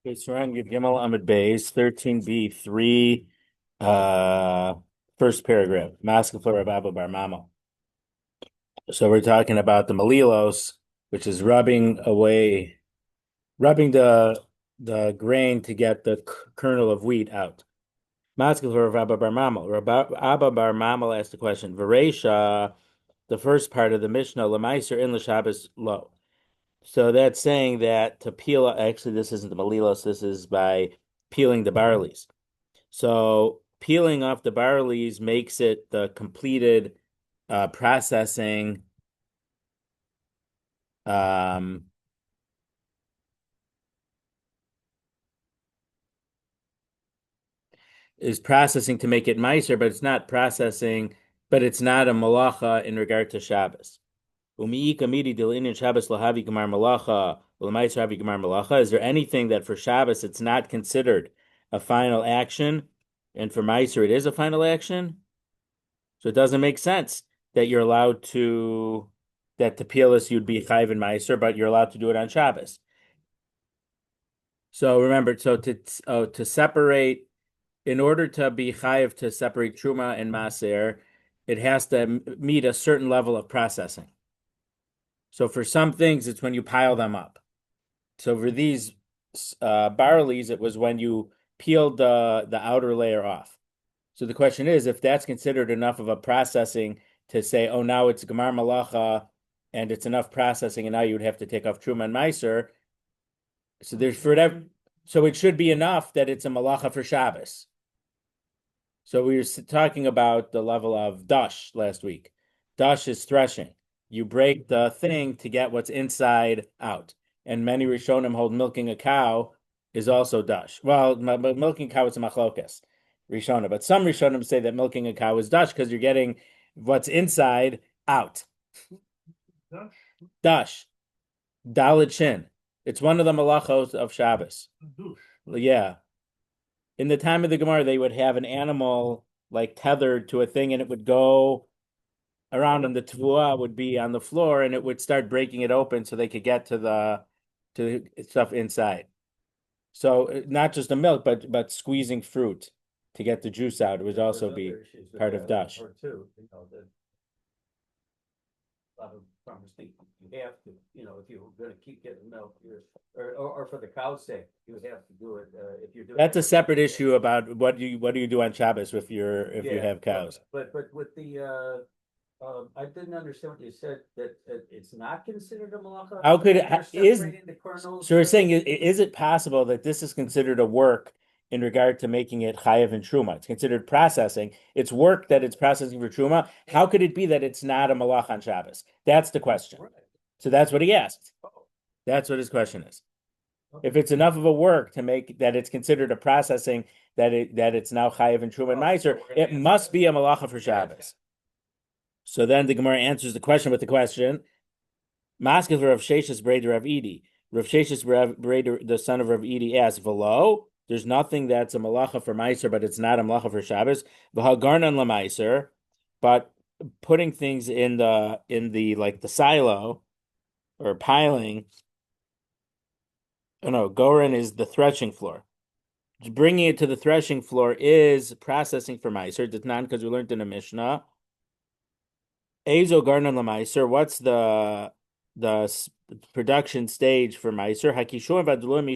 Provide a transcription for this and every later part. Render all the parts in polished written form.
Okay, so we're on Gimel Amud Beis, 13b3, first paragraph, Maskefler of Abba Bar Mama. So we're talking about the Malilos, which is rubbing the grain to get the kernel of wheat out. Maskefler of Abba Bar Mama. Abba Bar Mama asked the question, Veresha, the first part of the Mishnah, Lemaiser in L'Shabbos Lo. So that's saying that to peel, actually, this isn't the Malilos, this is by peeling the barleys. So peeling off the barleys makes it the completed processing. Um, is processing to make it meiser, but it's not processing, but it's not a malacha in regard to Shabbos. Is there anything that for Shabbos it's not considered a final action, and for Meiser it is a final action? So it doesn't make sense that you're allowed to that to peel this you'd be chayv and Meiser, but you're allowed to do it on Shabbos. So remember, to separate, in order to be chayiv to separate truma and maser, it has to meet a certain level of processing. So for some things, it's when you pile them up. So for these barleys, it was when you peeled the outer layer off. So the question is, if that's considered enough of a processing to say, oh, now it's gemar malacha, and it's enough processing, and now you would have to take off truma and meiser. So there's for that. So it should be enough that it's a malacha for Shabbos. So we were talking about the level of dash last week. Dash is threshing. You break the thing to get what's inside out. And many Rishonim hold milking a cow is also dash. Well, milking a cow is a machlokas, Rishonim. But some Rishonim say that milking a cow is dash because you're getting what's inside out. Dash. Dalit shin. It's one of the malachos of Shabbos. Yeah. In the time of the Gemara, they would have an animal like tethered to a thing, and it would go around, and the tavua would be on the floor, and it would start breaking it open so they could get to the stuff inside. So not just the milk, but squeezing fruit to get the juice out would also be part of dash. A lot of farmers think you have to, if you're going to keep getting milk, or for the cow's sake, you have to do it. If you're doing That's a separate issue about what do you do on Shabbos if you have cows. But with the I didn't understand what you said that it's not considered a malacha. How could You're is separating the kernels. so we're saying is it possible that this is considered a work in regard to making it chayev and truma? It's considered processing. It's work that it's processing for truma. How could it be that it's not a malach on Shabbos? That's the question. Right. So that's what he asked. Oh, That's what his question is. okay. If it's enough of a work to make that it's considered a processing that it's now chayev and truma and meiser, it must be a malacha for Shabbos. So then the Gemara answers the question with the question. Maskef Rav Sheshes Breder Rav Edi. Rav Sheshes Breder, the son of Rav Edi, asks, "V'lo, there's nothing that's a malacha for Meiser, but it's not a malacha for Shabbos. V'hagarnan lemeiser, but putting things in the like the silo or piling. Oh no, goren is the threshing floor. Bringing it to the threshing floor is processing for Meiser. It's not because we learned in a Mishnah. Ezo garnan lemeiser. What's the production stage for Meiser? Hakishur vadulum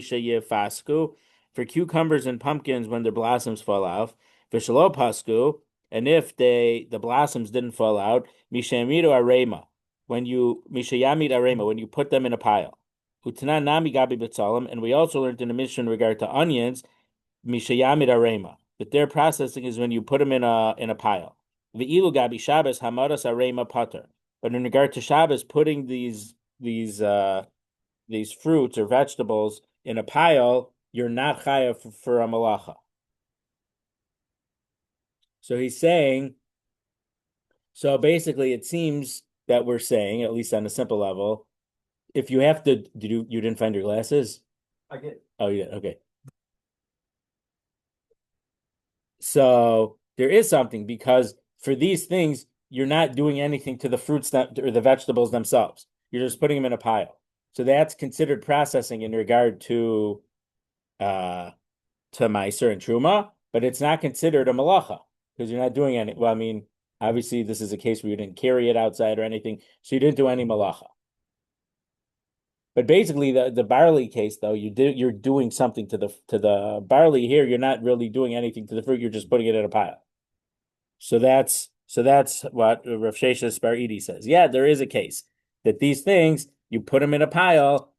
fasku for cucumbers and pumpkins when their blossoms fall out. Vishalo pasku, and if the blossoms didn't fall out, mishamido arema when you mishayamid arema when you put them in a pile. Utana nami gabi betzalim, and we also learned in the mission in regard to onions, mishayamid arema. But their processing is when you put them in a pile. V'ilu gabi Shabbos hamaras arema pater. But in regard to Shabbos, putting these fruits or vegetables in a pile, you're not chayav for a malacha. So he's saying, so basically, it seems that we're saying, at least on a simple level, if you have to, you didn't find your glasses? I did. Oh, yeah, okay. So there is something because for these things, you're not doing anything to the fruits or the vegetables themselves. You're just putting them in a pile. So that's considered processing in regard to to Meiser and Truma, but it's not considered a malacha because you're not doing any. Well, I mean, obviously, this is a case where you didn't carry it outside or anything, so you didn't do any malacha. But basically, the barley case, though, you're doing something to the barley here. You're not really doing anything to the fruit. You're just putting it in a pile. So that's what Rav Sheshes Bar Idi says. Yeah, there is a case that these things you put them in a pile.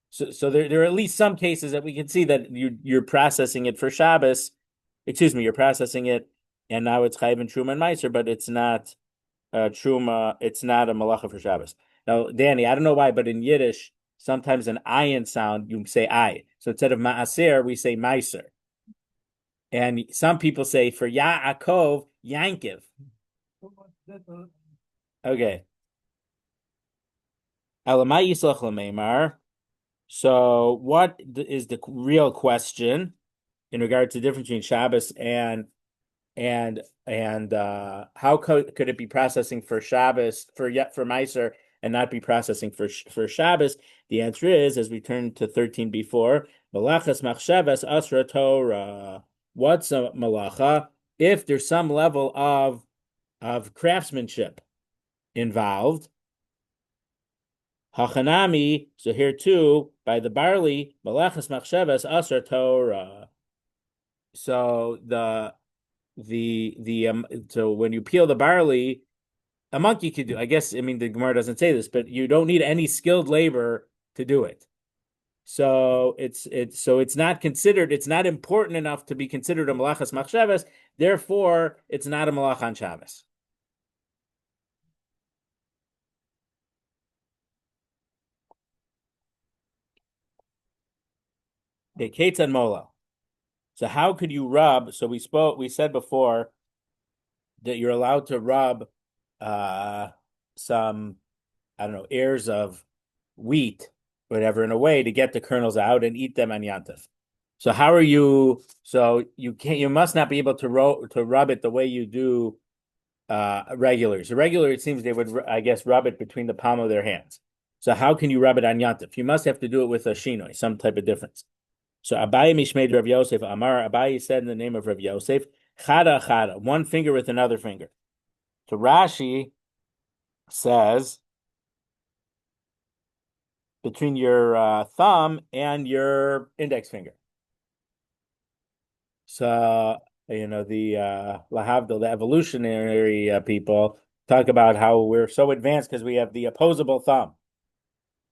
So there are at least some cases that we can see that you're processing it for Shabbos. Excuse me, you're processing it, and now it's Chayv and Truma and Meiser, but it's not Truma. It's not a malacha for Shabbos. Now, Danny, I don't know why, but in Yiddish, sometimes an ayin sound you say I. So instead of Maaser, we say Meiser. And some people say for Yaakov, Yankiv. Okay. Elamai Yislach Lameimar. So, what is the real question in regard to the difference between Shabbos and how could it be processing for Shabbos for Meiser and not be processing for Shabbos? The answer is, as we turn to 13 before, Malachas Machshavas Asra Torah. What's a malacha? If there's some level of craftsmanship involved. Hachanami, so here too, by the barley, Malachas Machshavas Asra Torah. So so when you peel the barley, a monkey could do. I guess I mean the Gemara doesn't say this, but you don't need any skilled labor to do it. So it's not considered. It's not important enough to be considered a malachas machshavas. Therefore, it's not a malach on Shabbos. Okay, kates and mola. So how could you rub? So we said before that you're allowed to rub some, I don't know, ears of wheat, whatever, in a way to get the kernels out and eat them on Yantif. So how are you? So you must not be able to rub it the way you do regulars. So regular, it seems they would, I guess, rub it between the palm of their hands. So how can you rub it on Yantif? You must have to do it with a shinoi, some type of difference. So Abaye Mishmeid Rav Yosef Amar, Abaye said in the name of Rav Yosef, Chada Chada, one finger with another finger. So Rashi says between your thumb and your index finger. So the Lahavdil, the evolutionary people talk about how we're so advanced because we have the opposable thumb.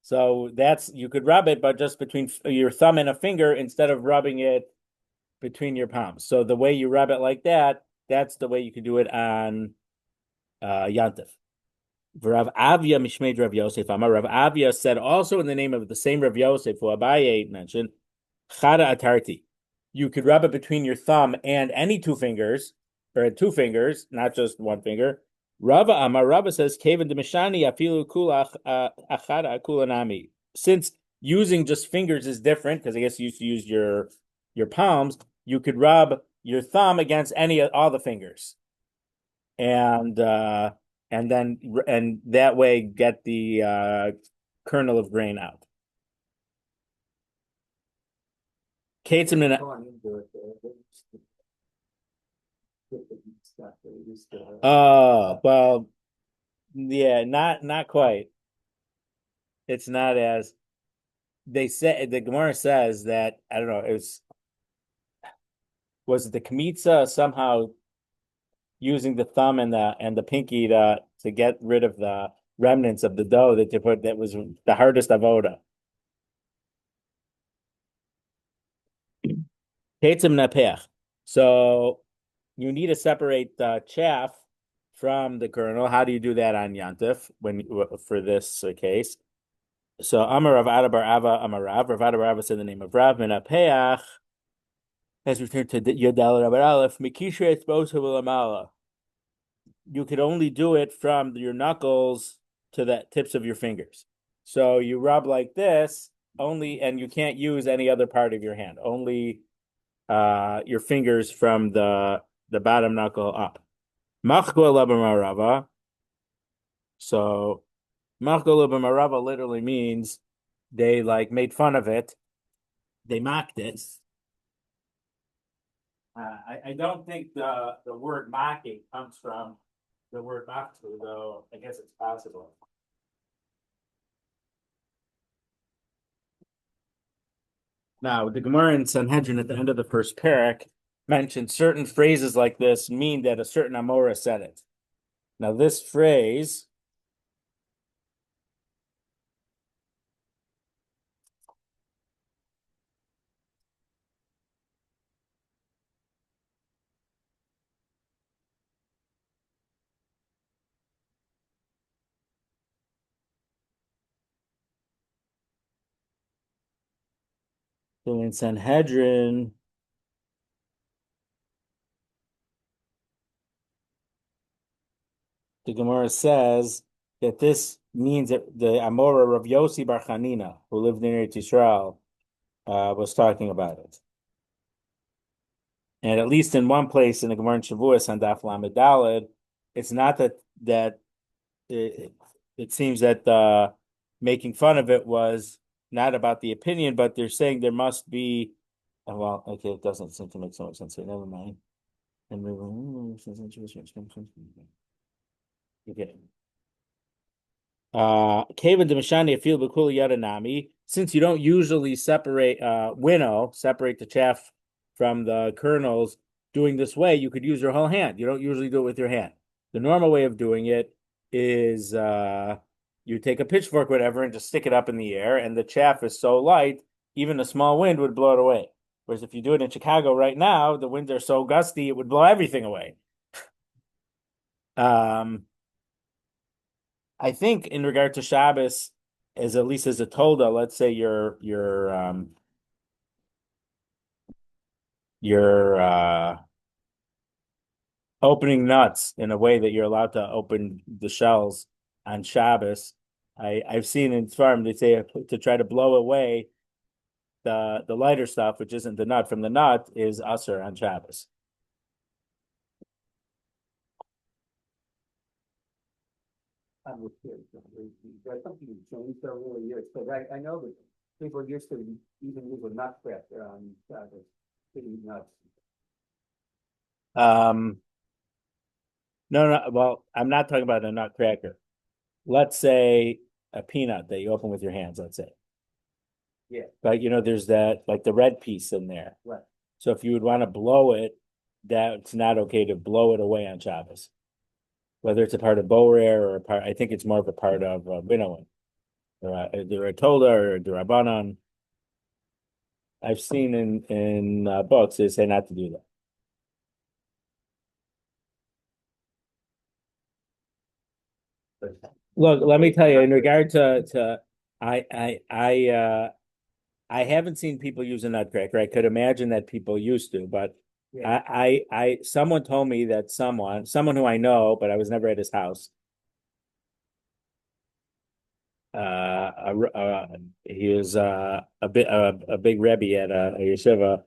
So you could rub it, but just between your thumb and a finger instead of rubbing it between your palms. So the way you rub it like that, that's the way you could do it on Yantif. Rav Avia Mishmeid Rav Yosef Amar. Rav Avia said also in the name of the same Rav Yosef who Abaye mentioned, Chada Atarti. You could rub it between your thumb and any two fingers, or two fingers, not just one finger. Rava Amar. Rava says, Kevin de Mishani Afilu Kulach Achada Kulanami. Since using just fingers is different, because I guess you used to use your palms, you could rub your thumb against all the fingers. And that way get the kernel of grain out. Oh, well, yeah, not quite. It's not as they say. The Gemara says that I don't know. Was it the Kmitza somehow using the thumb and the pinky to get rid of the remnants of the dough that they put that was the hardest avoda. Ketzim napech. So you need to separate the chaff from the kernel. How do you do that on Yantif for this case? So Amar Rav Adabar Ava Amar Rav Adabar Ava said the name of Rav Menapeach. As we turn to Yodal Rav Aleph Mikishre Etzbos you could only do it from your knuckles to the tips of your fingers. So you rub like this only, and you can't use any other part of your hand. Only your fingers from the bottom knuckle up. Machgo Labamarava. So Machgo Labamarava literally means they like made fun of it. They mocked it. I don't think the word mocking comes from the word maktu, though I guess it's possible. Now, the Gemara in Sanhedrin at the end of the first parak mentioned certain phrases like this mean that a certain Amora said it. Now, this phrase, so in Sanhedrin, the Gemara says that this means that the Amora Rav Yossi Bar Chanina, who lived in Eretz Yisrael, was talking about it. And at least in one place in the Gemara in Shavuos on Daf Lamed Daled, it's not that it seems that making fun of it was not about the opinion, but they're saying there must be. Well, okay, it doesn't seem to make so much sense here. Never mind. And okay. Kavan Demashani Afil Bakuli Yadanami, since you don't usually separate the chaff from the kernels doing this way, you could use your whole hand. You don't usually do it with your hand. The normal way of doing it is you take a pitchfork, whatever, and just stick it up in the air, and the chaff is so light, even a small wind would blow it away. Whereas if you do it in Chicago right now, the winds are so gusty, it would blow everything away. I think in regard to Shabbos, as at least as a tolda, let's say you're opening nuts in a way that you're allowed to open the shells on Shabbos. I've seen in farm they say to try to blow away the lighter stuff, which isn't the nut from the nut, is usher on Shabbos. I'm with you. There's something that changed over the years, but I know that people used to even use a nutcracker on Saturday, eating nuts. Um, no. Well, I'm not talking about a nutcracker. Let's say a peanut that you open with your hands. Let's say, Yeah, but there's that like the red piece in there. right. So if you would want to blow it, that's not okay to blow it away on Shabbos. Whether it's a part of Borer or a part, I think it's more of a part of winnowing, or the Ratola or the Rabbanon. I've seen in books they say not to do that. Look, let me tell you, in regard to I haven't seen people use a nutcracker. I could imagine that people used to, but Yeah, someone told me that someone who I know, but I was never at his house. He was a big Rebbe at a yeshiva.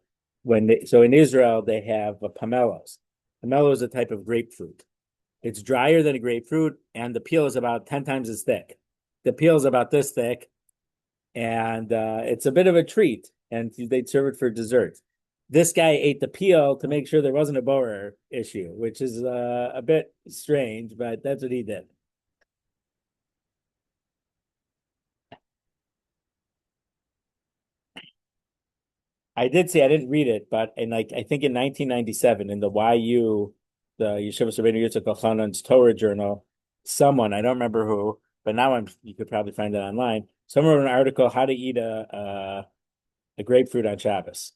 So in Israel they have pomelos. Pomelo is a type of grapefruit. It's drier than a grapefruit, and the peel is about 10 times as thick. The peel is about this thick, and it's a bit of a treat. And they'd serve it for dessert. This guy ate the peel to make sure there wasn't a borer issue, which is a bit strange, but that's what he did. I did see, I didn't read it, but I think in 1997 in the YU, the Yeshiva Rabbeinu Yitzchak Elchanan's Torah journal, someone, I don't remember who, but now you could probably find it online. Someone wrote an article how to eat a grapefruit on Shabbos.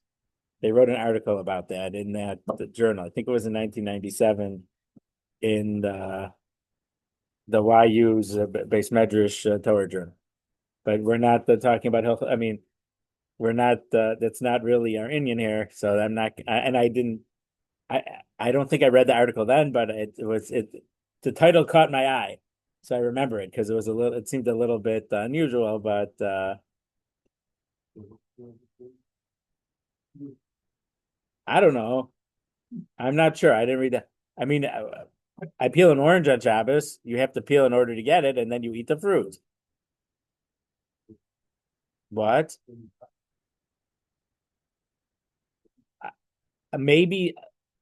They wrote an article about that in the journal. I think it was in 1997 in the YU's base Medrash Torah journal. But we're not talking about health. I mean, we're not. That's not really our Indian here. So I'm not. And I didn't. I I don't think I read the article then, but it was it. The title caught my eye, so I remember it because it was a little. It seemed a little bit unusual, but I don't know. I'm not sure. I didn't read that. I mean, I peel an orange on Shabbos. You have to peel in order to get it, and then you eat the fruit. What? Maybe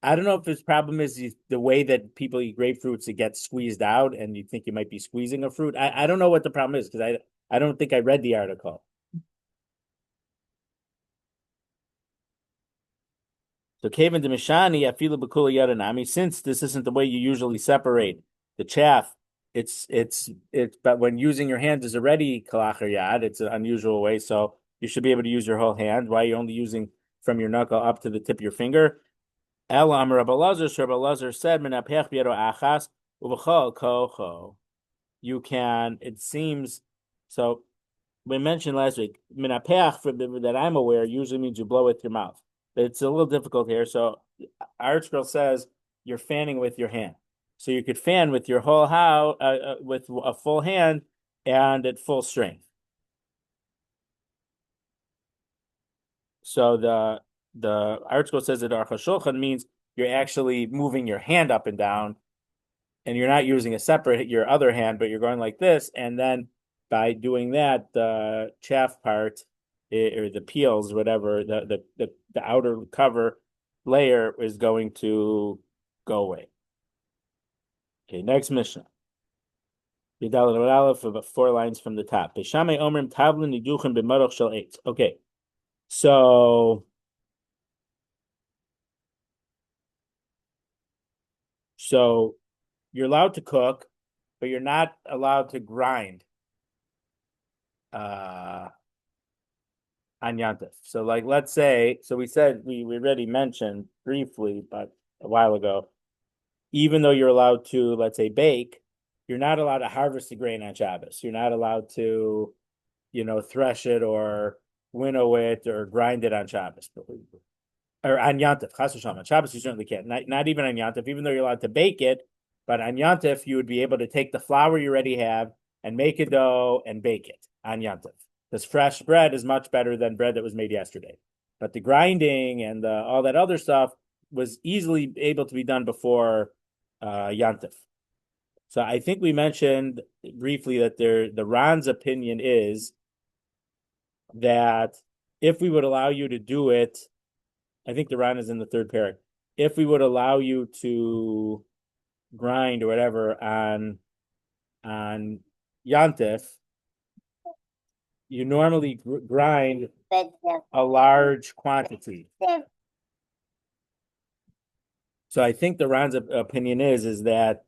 I don't know if his problem is the way that people eat grapefruits, it gets squeezed out, and you think you might be squeezing a fruit. I don't know what the problem is because I don't think I read the article. So Kevin de Mishani, Afilu Bakula Yadanami, since this isn't the way you usually separate the chaff, it's but when using your hands is already kalachar yad, it's an unusual way. So you should be able to use your whole hand. Why are you only using from your knuckle up to the tip of your finger? Elam Rabbi Lazar said, Menapech biedo achas uvachol kocho. You can, it seems, so we mentioned last week, Menapech, that I'm aware, usually means you blow with your mouth. But it's a little difficult here. So ArtScroll says you're fanning with your hand. So you could fan with your whole how with a full hand and at full strength. So the article says that Aruch HaShulchan means you're actually moving your hand up and down, and you're not using a separate your other hand, but you're going like this, and then by doing that, the chaff part or the peels, whatever the outer cover layer is going to go away. Okay, next Mishnah. Yudal Aleph of 4 lines from the top. Beshame Omrim Tavlin Niduchim B'Maroch Shel Eitz. Okay, so you're allowed to cook, but you're not allowed to grind on Yantif. So, like, let's say, so we said we already mentioned briefly, but a while ago, even though you're allowed to, let's say, bake, you're not allowed to harvest the grain on Shabbos. You're not allowed to, thresh it or winnow it or grind it on Shabbos. Or on Yantif, Chas v'shalom. On Shabbos, you certainly can't. Not even on Yantif, even though you're allowed to bake it. But on Yantif, you would be able to take the flour you already have and make a dough and bake it on Yantif. Because fresh bread is much better than bread that was made yesterday. But the grinding and all that other stuff was easily able to be done before Yantif. So I think we mentioned briefly that the Ron's opinion is that if we would allow you to do it, I think the Ron is in the third parak. If we would allow you to grind or whatever on Yantif, you normally grind a large quantity. So I think the Ron's opinion is that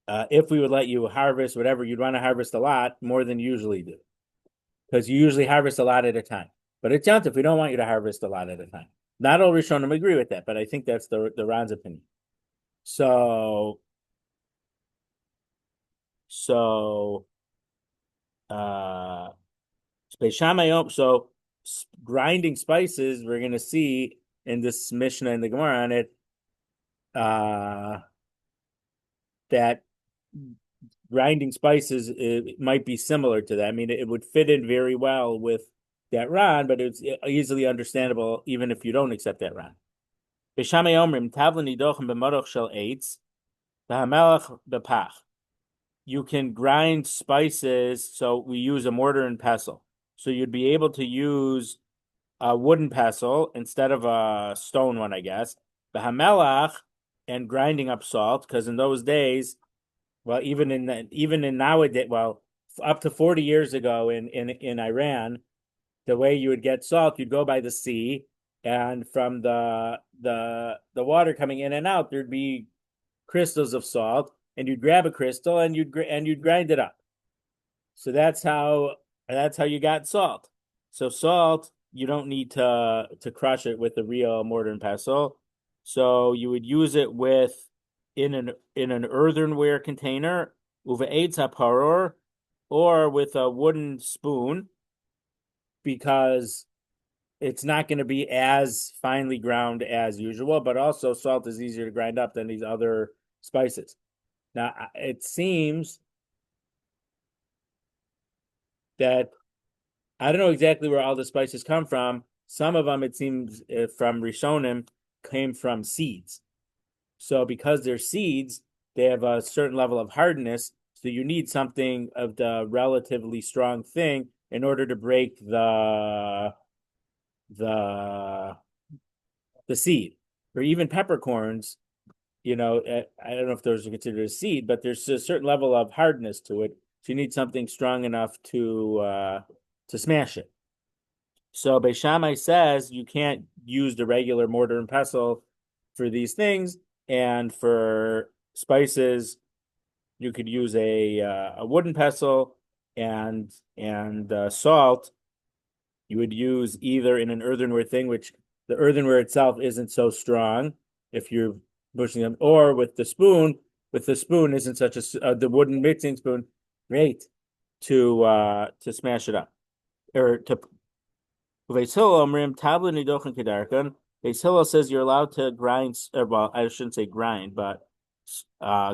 if we would let you harvest whatever, you'd want to harvest a lot more than you usually do, because you usually harvest a lot at a time. But it's Yantif, we don't want you to harvest a lot at a time. Not all Rishonim agree with that, but I think that's the Ron's opinion. So uh so grinding spices, we're gonna see in this Mishnah and the Gemara on it, that grinding spices it might be similar to that. I mean, it would fit in very well with that Ron, but it's easily understandable even if you don't accept that Ron. B'shamei omrim tavlin nidochem b'maroch shel eitz v'hamelach b'pach. You can grind spices, so we use a mortar and pestle. So you'd be able to use a wooden pestle instead of a stone one, I guess. B'hamelach, and grinding up salt, because in those days, well, even in nowadays, well, up to 40 years ago in Iran, the way you would get salt, you'd go by the sea, and from the water coming in and out, there'd be crystals of salt, and you'd grab a crystal and you'd grind it up. So that's how you got salt. So salt, you don't need to crush it with a real mortar and pestle. So you would use it with in an earthenware container, uve'etz paror, or with a wooden spoon, because it's not going to be as finely ground as usual, but also salt is easier to grind up than these other spices. Now, it seems that I don't know exactly where all the spices come from. Some of them, it seems, from Rishonim, came from seeds. So because they're seeds, they have a certain level of hardness. So you need something of the relatively strong thing in order to break the the seed, or even peppercorns. I don't know if those are considered a seed, but there's a certain level of hardness to it. So you need something strong enough to smash it. So Beis Shammai says you can't use the regular mortar and pestle for these things, and for spices you could use a wooden pestle, and salt you would use either in an earthenware thing, which the earthenware itself isn't so strong if you're pushing them, or with the spoon. With the spoon isn't such a the wooden mixing spoon, great to smash it up, or to. Beis Hillel says you're allowed to grind. Well, I shouldn't say grind, but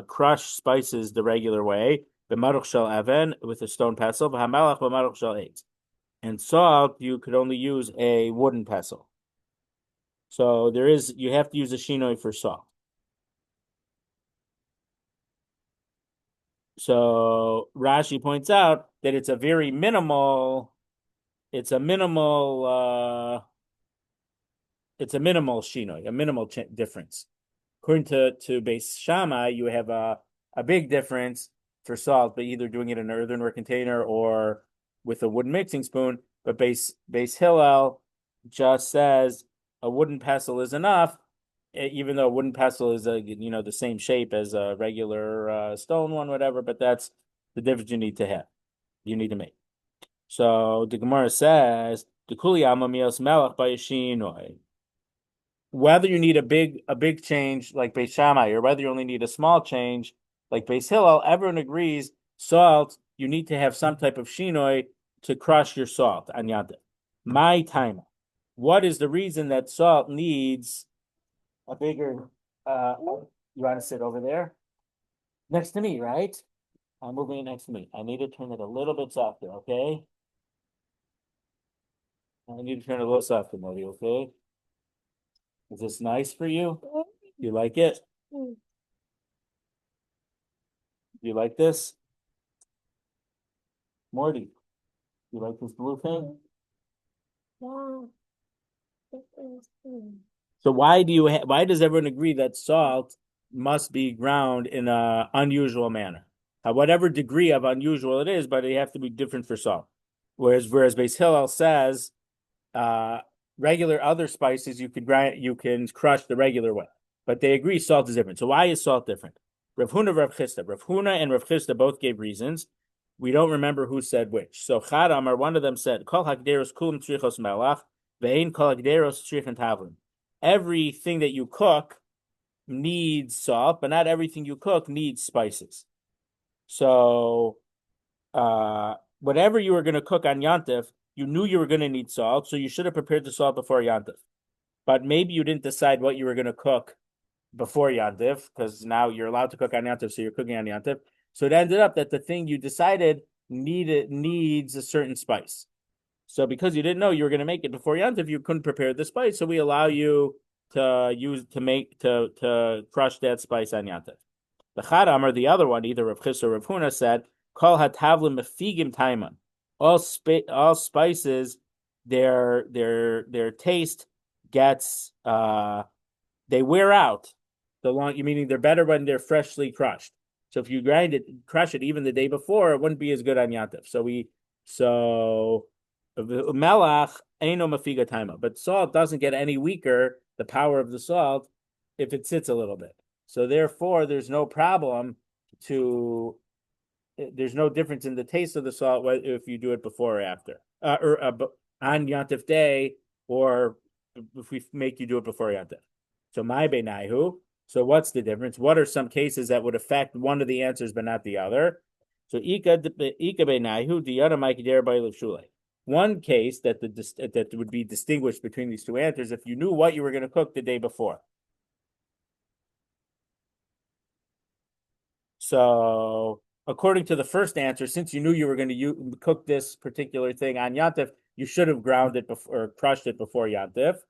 crush spices the regular way. B'maruch shel even, with a stone pestle. V'hamelach b'maruch shel eitz. And salt, you could only use a wooden pestle. So you have to use a shinoi for salt. So Rashi points out that it's a minimal shinoi, a minimal difference. According to Beis Shammai, you have a big difference for salt, but either doing it in an earthenware container or with a wooden mixing spoon. But Beis Hillel just says a wooden pestle is enough, even though a wooden pestle is the same shape as a regular stone one, whatever. But that's the difference you need to make. So the Gemara says the kuli amamios melach by yishinoi. Whether you need a big change like Beis Shammai, or whether you only need a small change like Beis Hillel, everyone agrees salt, you need to have some type of shinoi to crush your salt on Yantav. My time. What is the reason that salt needs a bigger you want to sit over there? Next to me, right? I'm moving it next to me. I need to turn it a little bit softer, okay? I need to turn it a little softer, Modi, okay? Is this nice for you? You like it? You like this? Morty, you like this blue thing? Yeah. So why does everyone agree that salt must be ground in an unusual manner? Whatever degree of unusual it is, but it have to be different for salt. Whereas Beis Hillel says regular other spices you can crush the regular way, but they agree salt is different. So why is salt different? Rav Huna, Rav Huna, and Rav Chisda both gave reasons. We don't remember who said which. So Chad Amar, one of them said, "Kol hagderos kulum tzrichos melach, ve'ein kol hagderos tzrichen tavlin." Everything that you cook needs salt, but not everything you cook needs spices. So, whatever you were going to cook on Yantif, you knew you were going to need salt, so you should have prepared the salt before Yantif. But maybe you didn't decide what you were going to cook before Yantif, because now you're allowed to cook on Yantif, so you're cooking on Yantif. So it ended up that the thing you decided needs a certain spice. So because you didn't know you were going to make it before Yantif, you couldn't prepare the spice. So we allow you to crush that spice on Yantif. The Chadam, or the other one, either Rav Chis or Rav Huna, said, "Kol hatavlim mefigim taiman." All spices, their taste gets they wear out meaning they're better when they're freshly crushed. So if you crush it even the day before, it wouldn't be as good on Yantif. So melach eino mafiga taima, but salt doesn't get any weaker, the power of the salt, if it sits a little bit. So therefore, there's no difference in the taste of the salt if you do it before or after, or on Yantif day, or if we make you do it before Yantif. So my benaihu. So what's the difference? What are some cases that would affect one of the answers but not the other? So ika benaihu diyada ma'ikidera ba'iliv shulei. One case that would be distinguished between these two answers if you knew what you were going to cook the day before. So according to the first answer, since you knew you were going to cook this particular thing on Yantif, you should have ground it or crushed it before Yantif.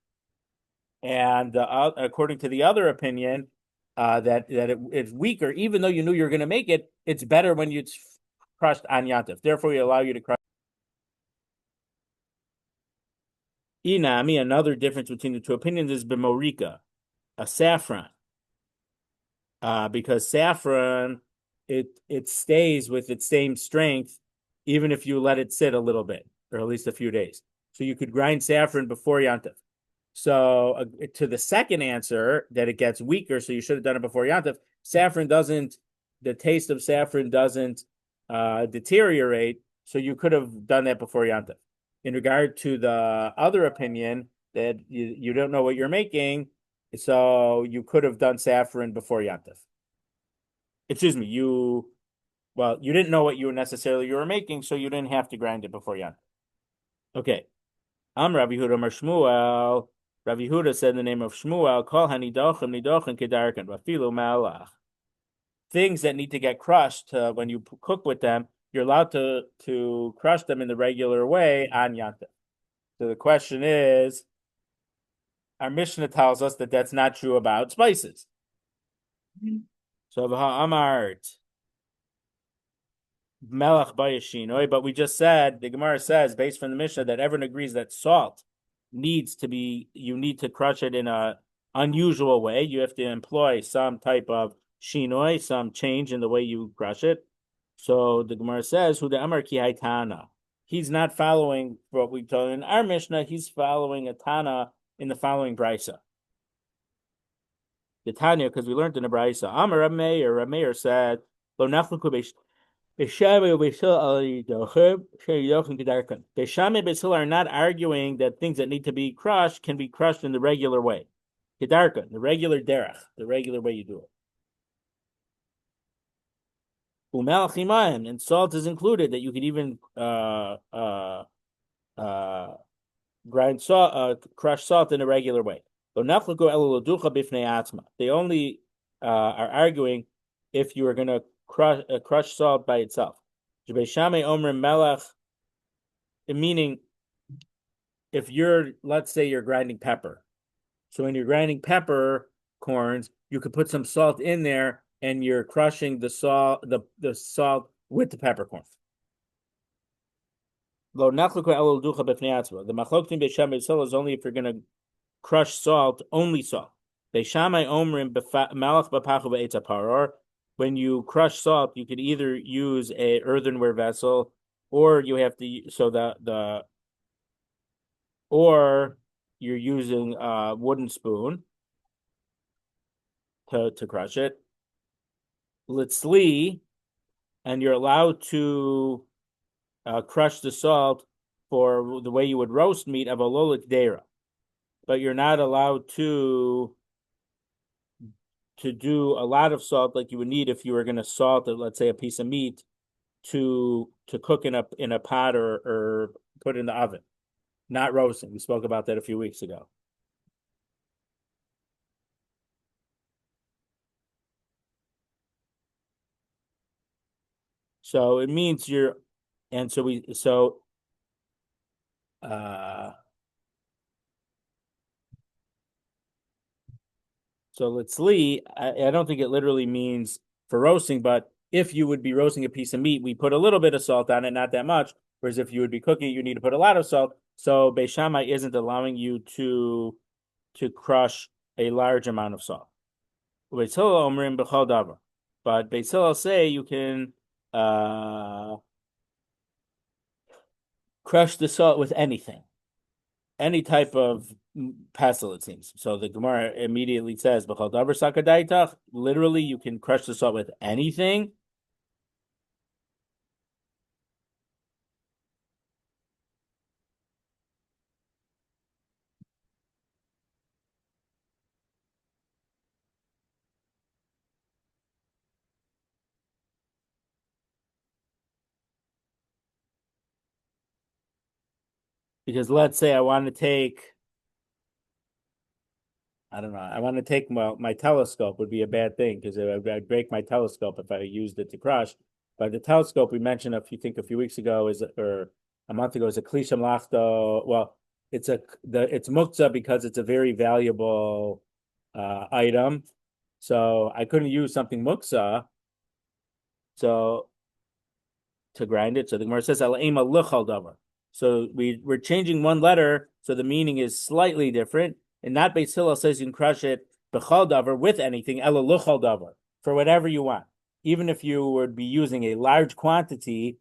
And according to the other opinion, that it's weaker, even though you knew you were going to make it, it's better when it's crushed on Yantif. Therefore, we allow you to crush. Inami, another difference between the two opinions is b'morika, a saffron. Because saffron, it stays with its same strength even if you let it sit a little bit, or at least a few days. So you could grind saffron before Yantav. So to the second answer that it gets weaker, so you should have done it before Yantav. Saffron doesn't, the taste of saffron doesn't deteriorate, so you could have done that before Yantav. In regard to the other opinion that you don't know what you're making, so you could have done saffron before Yantav. Excuse me, you didn't know what you were making, so you didn't have to grind it before Yantav. Okay. Rabbi Huda Mar Shmuel. Rabbi Huda said in the name of Shmuel, Kol hanidochem nidochem kedarkan vafilu malach. Things that need to get crushed when you cook with them, you're allowed to crush them in the regular way on Yantav. So the question is, our Mishnah tells us that that's not true about spices. So Amart Melach Bayashinoi, but we just said, the Gemara says, based from the Mishnah, that everyone agrees that salt you need to crush it in a unusual way. You have to employ some type of shinoi, some change in the way you crush it. So the Gemara says, Hu de Amar ki haitana. He's not following what we told in our Mishnah, he's following a Tana in the following Brisa. The Tanya, because we learned in the Brisa, Amar Rameir said, Lo nachluku Beishame and Beis are not arguing that things that need to be crushed can be crushed in the regular way. Kedarkan, the regular derech, the regular way you do it. Umelchimayim, and salt is included, that you could even grind salt, crush salt in a regular way. They only are arguing if you are going to crush salt by itself. Meaning, if let's say you're grinding pepper. So when you're grinding pepper corns, you could put some salt in there and you're crushing the salt with the peppercorn. The machloktim beisham beis is only if you're going to crush salt, only salt. Beishamai omrim malach b'pachu be'etz paror. When you crush salt, you could either use a earthenware vessel, or you have to or you're using a wooden spoon to crush it. Litzli, and you're allowed to crush the salt for the way you would roast meat of a lolik dera, but you're not allowed to do a lot of salt like you would need if you were going to salt, let's say, a piece of meat to cook in a pot or put in the oven. Not roasting. We spoke about that a few weeks ago. So it means so let's see. I don't think it literally means for roasting, but if you would be roasting a piece of meat, we put a little bit of salt on it, not that much. Whereas if you would be cooking, you need to put a lot of salt. So Beis Shammai isn't allowing you to crush a large amount of salt. But Beis Hillel say you can crush the salt with anything, any type of pestle, it seems. So the Gemara immediately says, literally, you can crush the salt with anything. Because let's say I want to take, my telescope would be a bad thing because I'd break my telescope if I used it to crush. But the telescope we mentioned a few weeks ago or a month ago is a klisha mlachto. Well, it's muktzah because it's a very valuable item. So I couldn't use something muktzah to grind it. So the Gemara says al ema luchal davar. So we're changing one letter, so the meaning is slightly different. And not Beis Hillel says you can crush it b'chol davar with anything, ela luchol davar, for whatever you want. Even if you would be using a large quantity,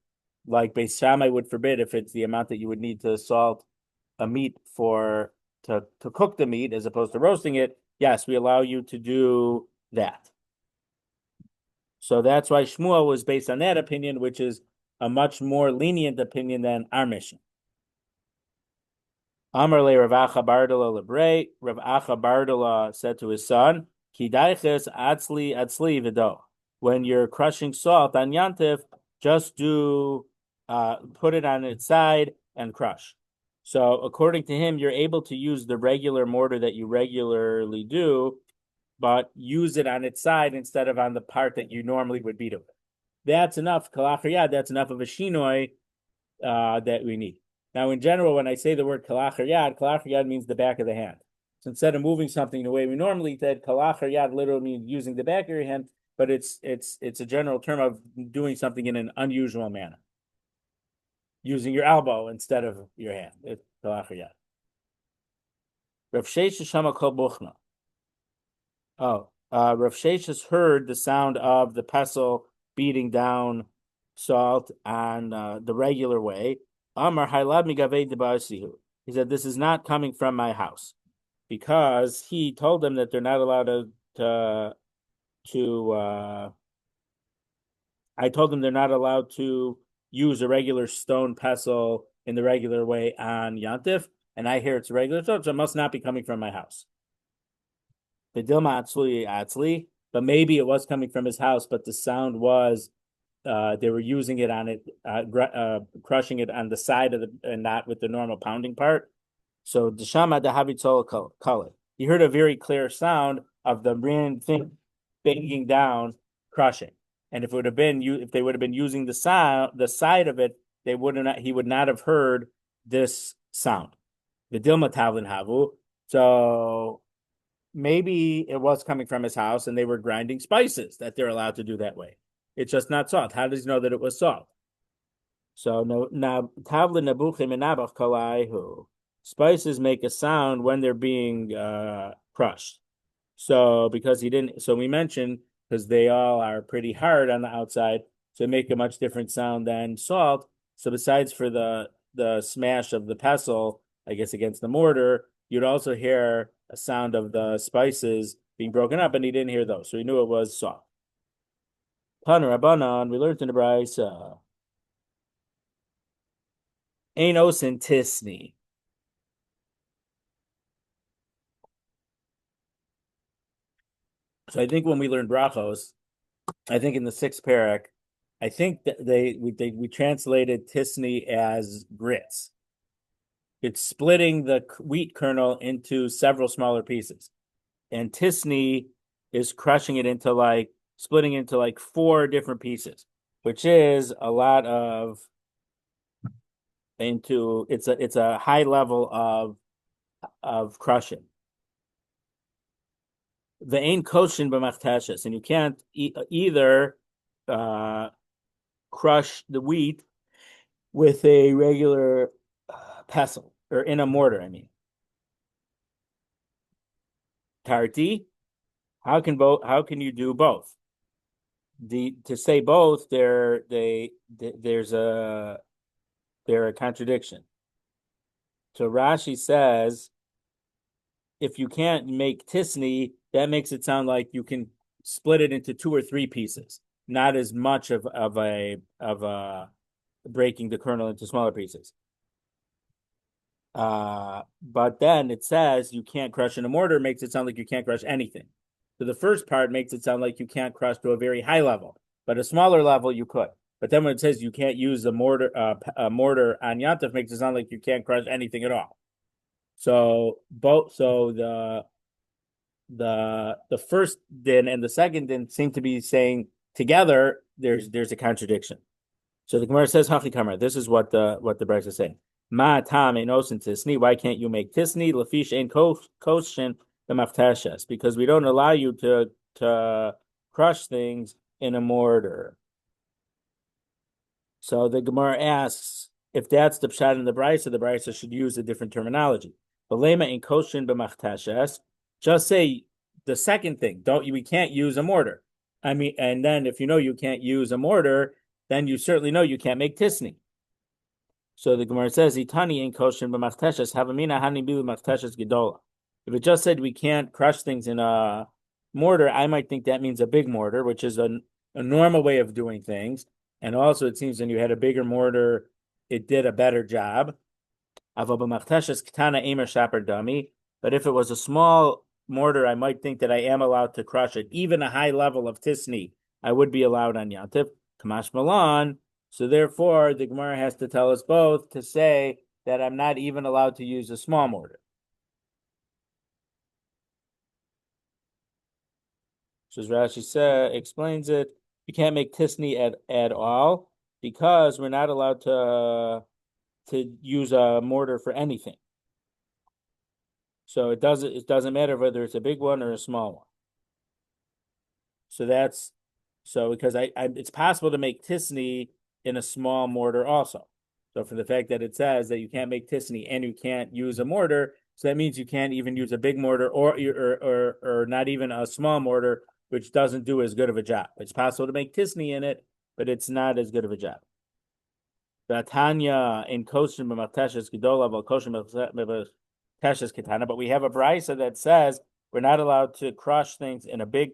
like Beis Shammai would forbid if it's the amount that you would need to salt a meat for to cook the meat as opposed to roasting it. Yes, we allow you to do that. So that's why Shmuel was based on that opinion, which is a much more lenient opinion than our mission. Amar le Rav Acha Bardala Lebrei. Rav Acha Bardala said to his son, Kidaiches atzli atzli v'do. When you're crushing salt on Yantif, just do put it on its side and crush. So according to him, you're able to use the regular mortar that you regularly do, but use it on its side instead of on the part that you normally would beat it with. That's enough. That's enough of a shinoi that we need. Now, in general, when I say the word kalachar yad means the back of the hand. So instead of moving something the way we normally did, kalachar yad literally means using the back of your hand, but it's a general term of doing something in an unusual manner, using your elbow instead of your hand. It's kalachar yad. Rav Sheish Shama Kol Buchna. Rav Sheish has heard the sound of the pestle beating down salt on the regular way. Amar Hailab Migavei Debarsihu. He said, this is not coming from my house, because he told them that they're not allowed I told them they're not allowed to use a regular stone pestle in the regular way on Yantif, and I hear it's a regular stone, so it must not be coming from my house. The Dilma Atzli, but maybe it was coming from his house, but the sound was they were using it on it, crushing it on the side of the, and not with the normal pounding part. So Deshama Dahavitzol Kale. He heard a very clear sound of the rin thing banging down, crushing. And if it would have been if they would have been using the side of it, he would not have heard this sound. The Dilma Tavlin Havu. So maybe it was coming from his house and they were grinding spices that they're allowed to do that way. It's just not salt. How does he know that it was salt? So now tavla nabuchim and nabach kalaihu. Spices make a sound when they're being crushed. So because he didn't, so we mentioned because they all are pretty hard on the outside, so make a much different sound than salt. So besides for the smash of the pestle, I guess against the mortar, you'd also hear a sound of the spices being broken up, and he didn't hear those, so he knew it was salt. Tana Rabbanan, we learned in the Beitza, Ein osin tisni. So I think when we learned brachos, I think in the sixth parak, I think that we translated tisni as grits. It's splitting the wheat kernel into several smaller pieces, and tisni is crushing it into splitting into like 4 different pieces, which is a lot of it's a high level of crushing. The ain koshin b'machtashas, and you can't either crush the wheat with a regular pestle or in a mortar. I mean, tarti. How can you do both? To say both, there's a contradiction. So Rashi says, if you can't make tisni, that makes it sound like you can split it into 2 or 3 pieces, not as much of a breaking the kernel into smaller pieces. But then it says you can't crush in a mortar, makes it sound like you can't crush anything. So the first part makes it sound like you can't crush to a very high level, but a smaller level you could. But then when it says you can't use a mortar on Yantif, makes it sound like you can't crush anything at all. So the first din and the second din seem to be saying together there's a contradiction. So the Gemara says Hachi Kamar. This is what the Beitza is saying. Ma tam ein osin tisni. Why can't you make tisni? Lafish ein koshin b'maftashas. Because we don't allow you to crush things in a mortar. So the Gemara asks, if that's the pshat in the Beitza should use a different terminology. Belema in koshin b'machteshes. Just say the second thing. We can't use a mortar. I mean, and then if you know you can't use a mortar, then you certainly know you can't make tisni. So the Gemara says, "Itani in koshin b'machteshes havamina hani bilu machteshes gedola." If it just said we can't crush things in a mortar, I might think that means a big mortar, which is a normal way of doing things. And also, it seems when you had a bigger mortar, it did a better job. But if it was a small mortar, I might think that I am allowed to crush it. Even a high level of tisni, I would be allowed on Yantif. Kamash Malan. So therefore, the Gemara has to tell us both to say that I'm not even allowed to use a small mortar. So as Rashi explains it, you can't make tisni at all because we're not allowed to use a mortar for anything. So it doesn't matter whether it's a big one or a small one. So that's because it's possible to make tisni in a small mortar also. So for the fact that it says that you can't make tisni and you can't use a mortar, so that means you can't even use a big mortar or not even a small mortar, which doesn't do as good of a job. It's possible to make tisni in it, but it's not as good of a job. Tanya in koshin b'machteshes gedola but koshin b'machteshes ketana. But we have a brisa that says we're not allowed to crush things in a big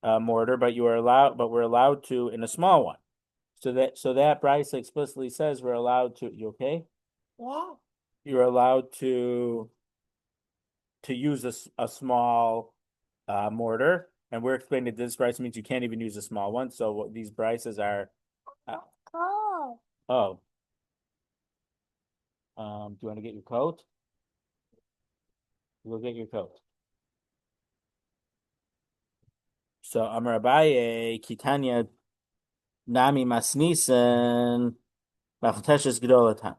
mortar, but we're allowed to in a small one. So that brisa explicitly says we're allowed to. You okay? Yeah. You're allowed to use a small mortar, and we're explaining that this brisa means you can't even use a small one. So these brises are. Oh. Do you want to get your coat? We'll get your coat. So Amar Abaye, Kitanya Nami Masnisen Machteshes Gedolatan.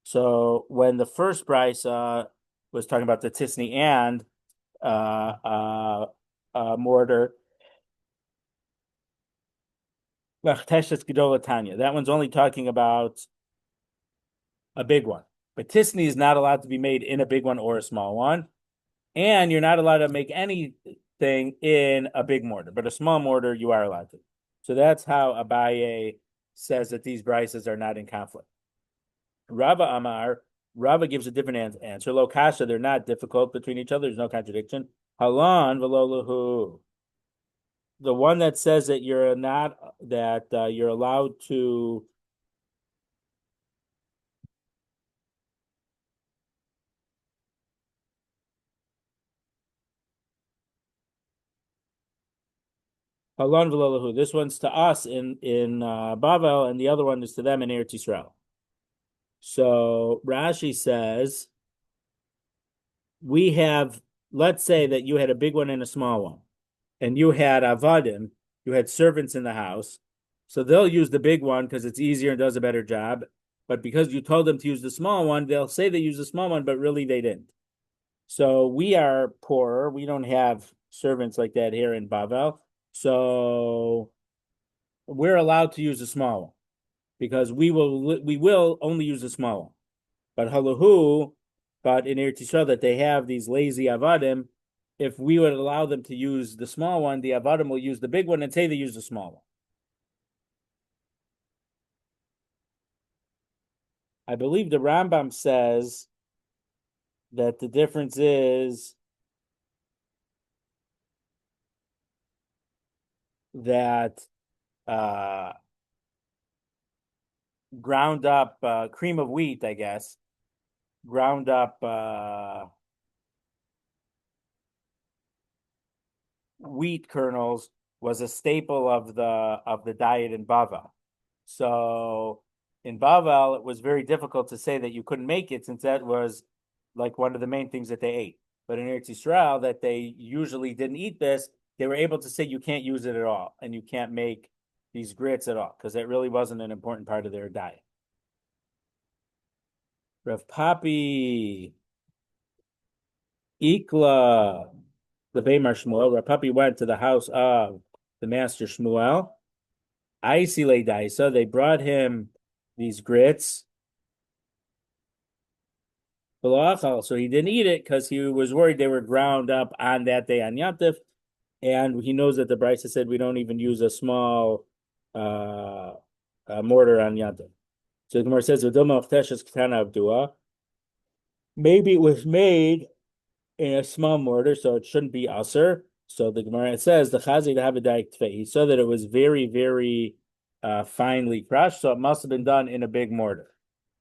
So when the first brisa was talking about the tisni and mortar, Machteshes Gedolatanya. That one's only talking about a big one. But tisni is not allowed to be made in a big one or a small one. And you're not allowed to make anything in a big mortar, but a small mortar you are allowed to. So that's how Abaye says that these brises are not in conflict. Rabbi gives a different answer. Lo kasha, they're not difficult between each other. There's no contradiction. Halan v'lo. The one that says that you're allowed to Halon v'lo. This one's to us in Bavel, and the other one is to them in Eretz Yisrael. So Rashi says let's say that you had a big one and a small one, and you had avadim, you had servants in the house, so they'll use the big one because it's easier and does a better job. But because you told them to use the small one, they'll say they use the small one, but really they didn't. So we are poorer. We don't have servants like that here in Bavel. So we're allowed to use the small one because we will only use the small one. But in Eretz Yisrael that they have these lazy avadim, if we would allow them to use the small one, the avadim will use the big one and say they use the small one. I believe the Rambam says that the difference is that ground up cream of wheat, I guess, ground up wheat kernels was a staple of the diet in Bavel. So in Bavel, it was very difficult to say that you couldn't make it since that was like one of the main things that they ate. But in Eretz Yisrael, that they usually didn't eat this, they were able to say you can't use it at all and you can't make these grits at all because that really wasn't an important part of their diet. Rav Papi Ikla the Beimar Shmuel. Rav Papi went to the house of the master Shmuel. Aisile Daisa. They brought him these grits. So he didn't eat it because he was worried they were ground up on that day on Yantif. And he knows that the Beitza said we don't even use a small mortar on Yantif. So the Gemara says, maybe it was made in a small mortar, so it shouldn't be aser. So the Gemara says the chazi to have a daik tfei. He saw that it was very, very finely crushed, so it must have been done in a big mortar.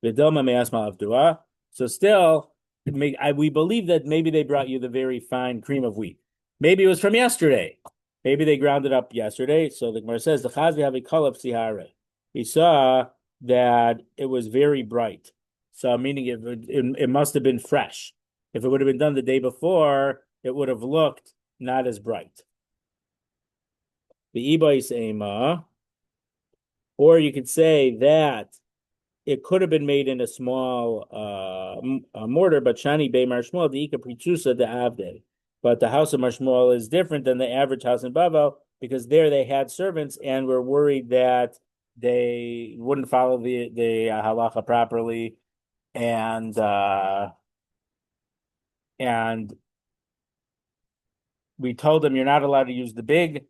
V'dilma me'asma avdua. So still, we believe that maybe they brought you the very fine cream of wheat. Maybe it was from yesterday. Maybe they ground it up yesterday. So the Gemara says the chazi have a kolab sihare. He saw that it was very bright. So meaning it must have been fresh. If it would have been done the day before, it would have looked not as bright. The Ibais Ema, or you could say that it could have been made in a small mortar, but Shani Bey Marshmuel, the Ika Pritzusa de Avde. But the house of Marshmuel is different than the average house in Bavel because there they had servants and were worried that they wouldn't follow the halacha properly, and we told them you're not allowed to use the big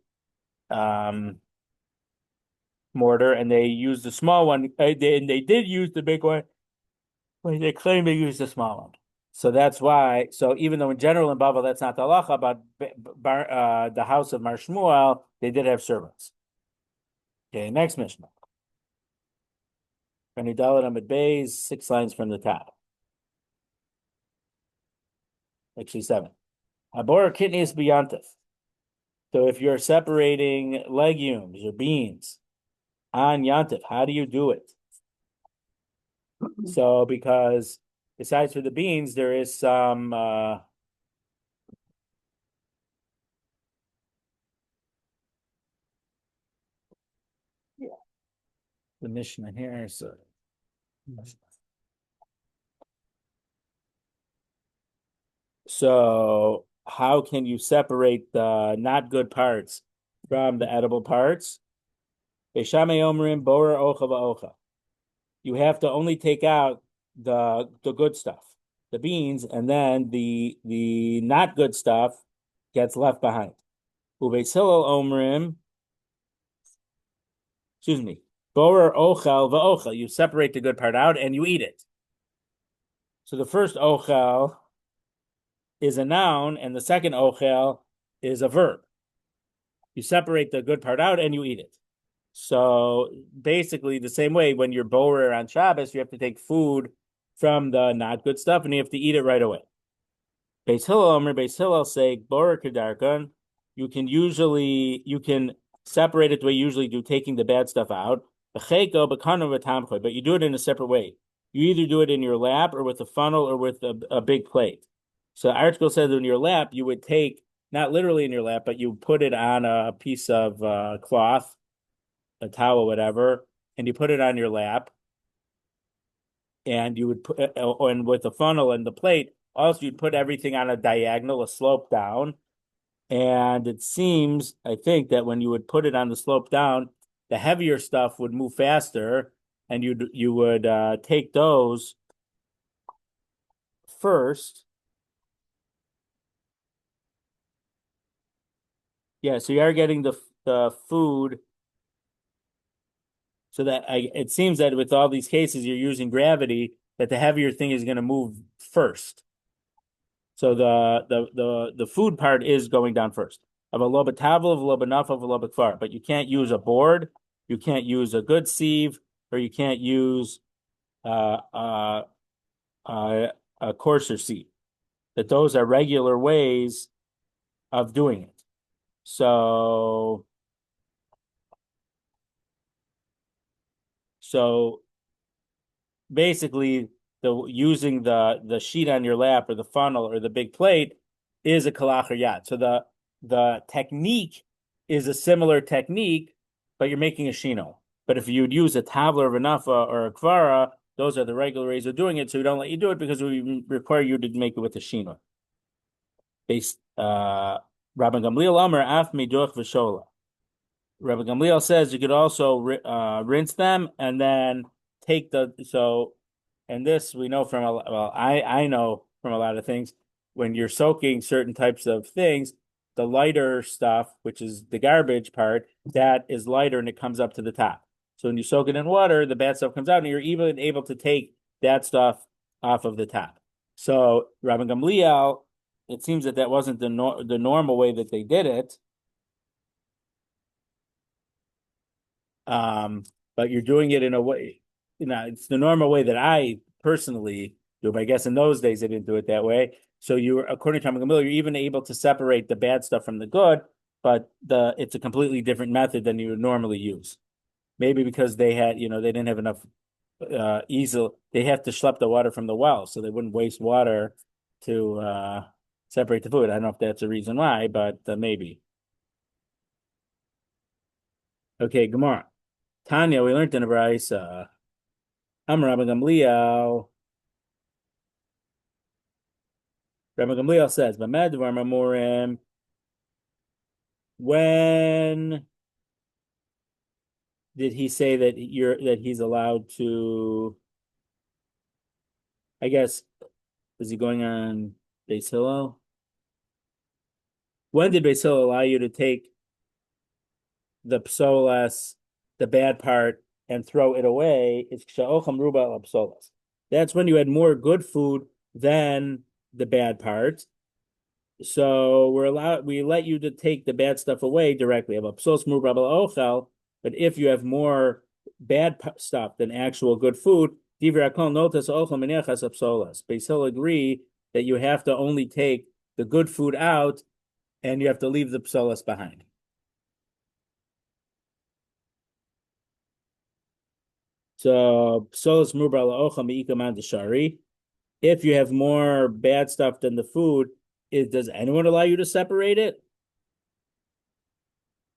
mortar, and they used the small one. They did use the big one, but they claim they used the small one. So that's why. So even though in general in Babel that's not the halacha, but the house of Mar Shmuel, they did have servants. Okay, next Mishnah. Dalet Amid Beis, 6 lines from the top. Actually 7. Abor kidneys biyantif. So if you're separating legumes or beans on yantif, how do you do it? So because besides for the beans, there is some the Mishnah here. So how can you separate the not good parts from the edible parts? Beishamei omrim borer ocha va'ocha. You have to only take out the good stuff, the beans, and then the not good stuff gets left behind. Ubeis Hillel omrim, excuse me, borer ochel va'ochel. You separate the good part out and you eat it. So the first ochel is a noun, and the second ochel is a verb. You separate the good part out and you eat it. So basically, the same way when you're borer on Shabbos, you have to take food from the not good stuff and you have to eat it right away. Beis Hillel say borer kedarkan. You can separate it the way you usually do, taking the bad stuff out. But you do it in a separate way. You either do it in your lap or with a funnel or with a big plate. So article says that in your lap, you would take, not literally in your lap, but you put it on a piece of cloth, a towel, whatever, and you put it on your lap. And you would put, and with the funnel and the plate, also you'd put everything on a diagonal, a slope down. And it seems, I think, that when you would put it on the slope down, the heavier stuff would move faster, and you would take those first. Yeah, so you are getting the food. So that it seems that with all these cases, you're using gravity, that the heavier thing is going to move first. So the food part is going down first. Of a loba tavla, of a loba naf, of a loba kfar. But you can't use a board, you can't use a good sieve, or you can't use a coarser sieve. That those are regular ways of doing it. So basically, using the sheet on your lap or the funnel or the big plate is a kalach or yat. So the technique is a similar technique, but you're making a shino. But if you'd use a tavla or a nafa or a kvara, those are the regular ways of doing it. So we don't let you do it because we require you to make it with a shino. Based Rabbi Gamliel Amar af midoch v'shola. Rabbi Gamliel says you could also rinse them and then take and this we know from I know from a lot of things, when you're soaking certain types of things, the lighter stuff, which is the garbage part, that is lighter and it comes up to the top. So when you soak it in water, the bad stuff comes out, and you're even able to take that stuff off of the top. So Rabbi Gamliel, it seems that wasn't the normal way that they did it. But you're doing it in a way, it's the normal way that I personally do. But I guess in those days they didn't do it that way. So according to Rabbi Gamliel, you're even able to separate the bad stuff from the good, but it's a completely different method than you would normally use. Maybe because they didn't have enough easel. They have to schlep the water from the well, so they wouldn't waste water to separate the food. I don't know if that's a reason why, but maybe. Okay, Gemara. Tanya, we learned in the Brisa. Rabbi Gamliel. Rabbi Gamliel says, "B'medvar mamurim." When did he say that he's allowed to? I guess, is he going on Beis Hillel? When did Beis Hillel allow you to take the psolas, the bad part, and throw it away? It's ksha'ocham ruba psolas. That's when you had more good food than the bad part. So we let you to take the bad stuff away directly. But if you have more bad stuff than actual good food, Beis Hillel agree that you have to only take the good food out and you have to leave the psolas behind. So psolas murba la'ocha me'ikaman deshari. If you have more bad stuff than the food, does anyone allow you to separate it?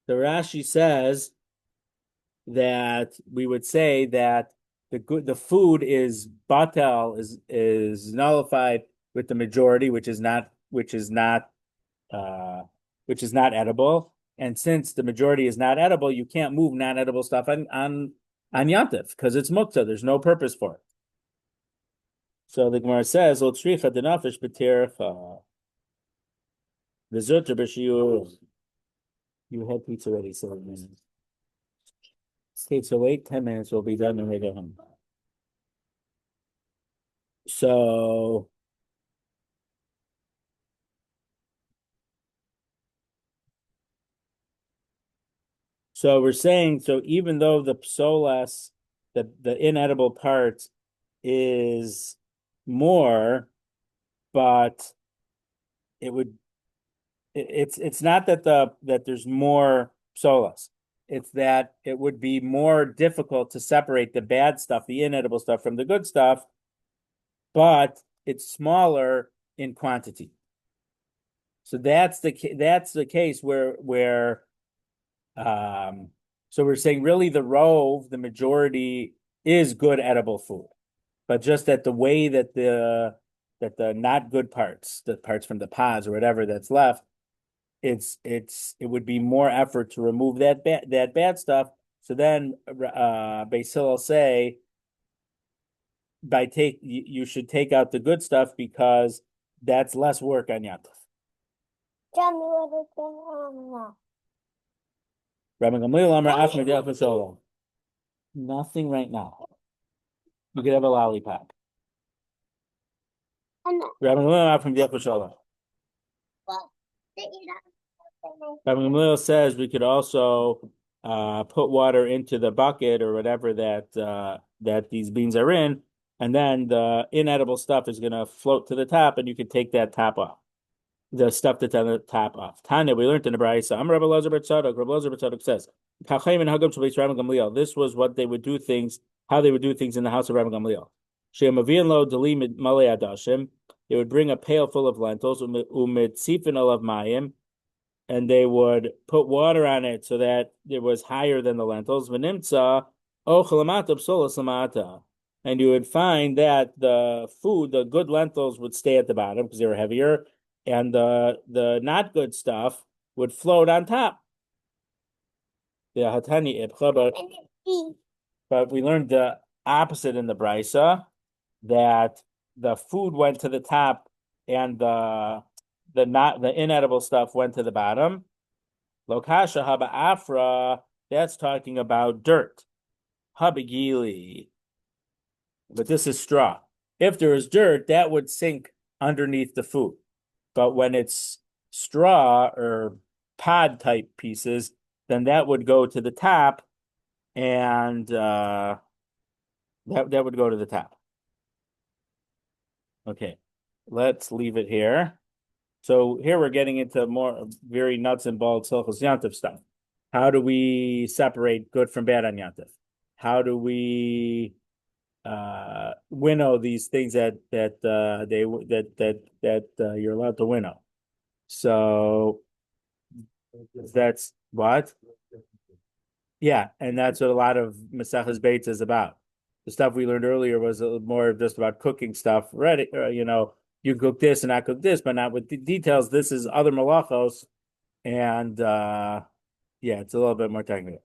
The Rashi says that we would say that the food is batel, is nullified with the majority, which is not edible. And since the majority is not edible, you can't move non-edible stuff on Yantif because it's mukta. There's no purpose for it. So the Gemara says, "Otzricha denafish b'tircha." You had pizza ready 7 minutes. Okay, so wait 10 minutes, we'll be done and we go home. So we're saying, so even though the psolas, the inedible part is more, but it's not that there's more psolas. It's that it would be more difficult to separate the bad stuff, the inedible stuff, from the good stuff, but it's smaller in quantity. So that's the case where so we're saying really the rove, the majority is good edible food, but just that the way that the not good parts, the parts from the pods or whatever that's left, it would be more effort to remove that bad stuff. So then Beis Hillel say you should take out the good stuff because that's less work on Yantif. Rabbi Gamliel Amar Achmed Yafasolo. Nothing right now. You could have a lollipop. Rabbi Gamliel from Yafasolo. Rabbi Gamliel says we could also put water into the bucket or whatever that these beans are in, and then the inedible stuff is going to float to the top, and you can take that top off. The stuff that's on the top off. Tanya, we learned in the Brisa. I'm Rabbi Lazar Tzadok. Rabbi Lazar Tzadok says, this was what they would do things, how they would do things in the house of Rabbi Gamliel. They would bring a pail full of lentils, and they would put water on it so that it was higher than the lentils. And you would find that the good lentils would stay at the bottom because they were heavier, and the not good stuff would float on top. But we learned the opposite in the Beitza, that the food went to the top and the inedible stuff went to the bottom. Lokasha haba afra, that's talking about dirt. Habigili, but this is straw. If there is dirt, that would sink underneath the food. But when it's straw or pod type pieces, then that would go to the top, and that would go to the top. Okay, let's leave it here. So here we're getting into more very nuts and bolts Hilchos Yantif stuff. How do we separate good from bad on Yantif? How do we winnow these things that you're allowed to winnow? So that's what? Yeah, and that's what a lot of Maseches Beitza is about. The stuff we learned earlier was more just about cooking stuff. Ready, you cook this and I cook this, but not with the details. This is other malachos, and yeah, it's a little bit more technical.